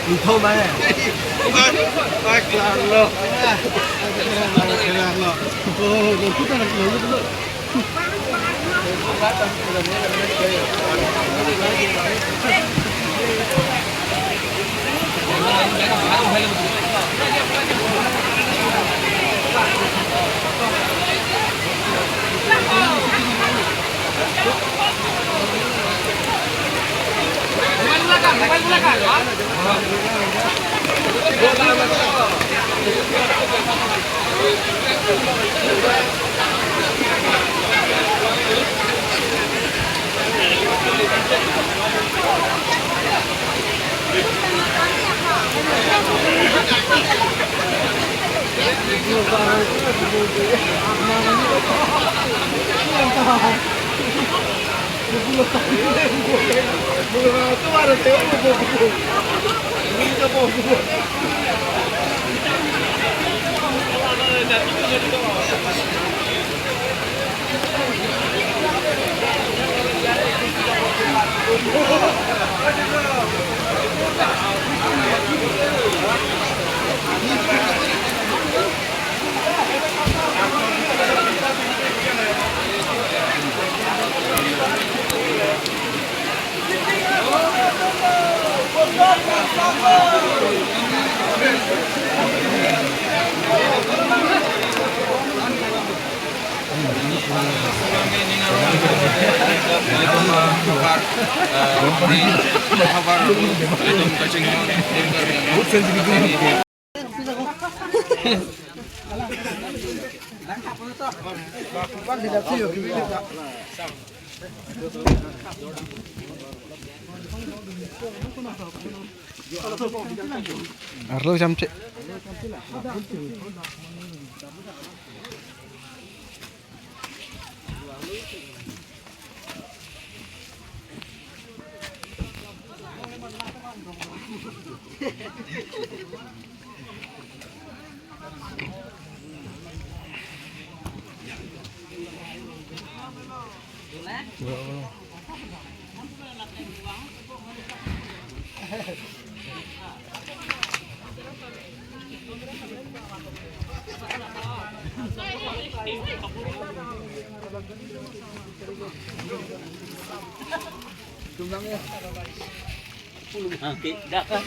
Đi thôi mà. Ai kelar lo. Kelar lo. Oh, kita nak lo. Arlo sampai. Tumbangnya 10 hangki dah kan.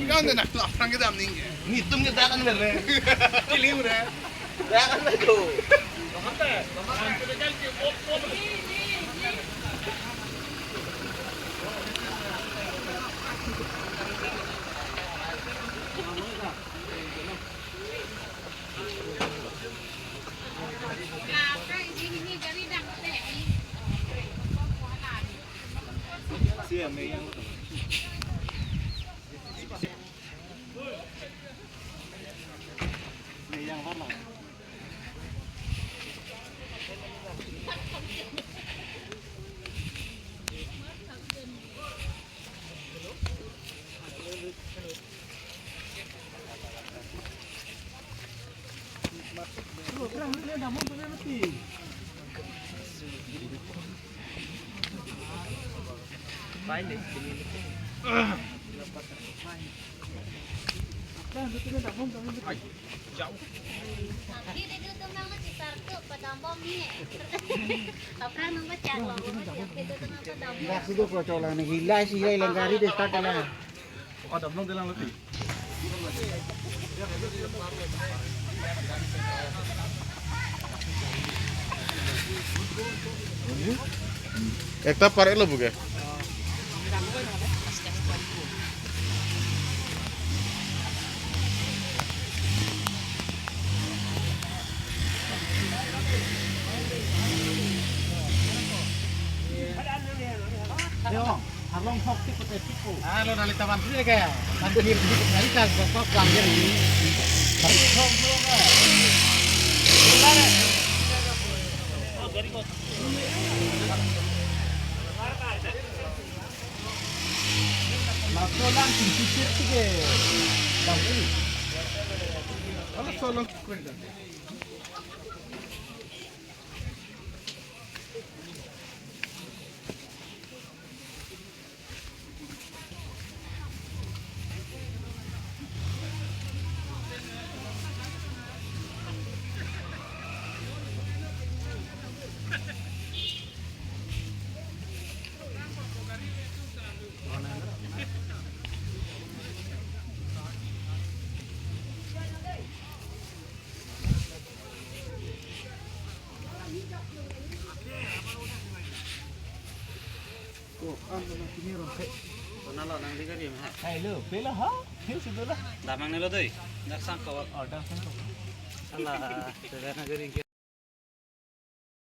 Kau nak lapang kita amning. Ngitung kita kan bener. Pilih udah. Dah kan itu. Siapa yang Sudah kocolan gila sih lengkari deh start lah. Ada belum dalam lebih. Ekta parek lo bukan? Tong hok ti ko ti ko. Lo nali taman sini kaya. Nanti di nali tas bapak pelanggar ini. Tong belum Lato lang sisir sige. Tapi Ala solo. Nalo nang di kari ha. Hai lo, pela ha? Hei sudah lah. Damang nilo doi. Dak sang kawal. Order sana. Ala, sudah nagari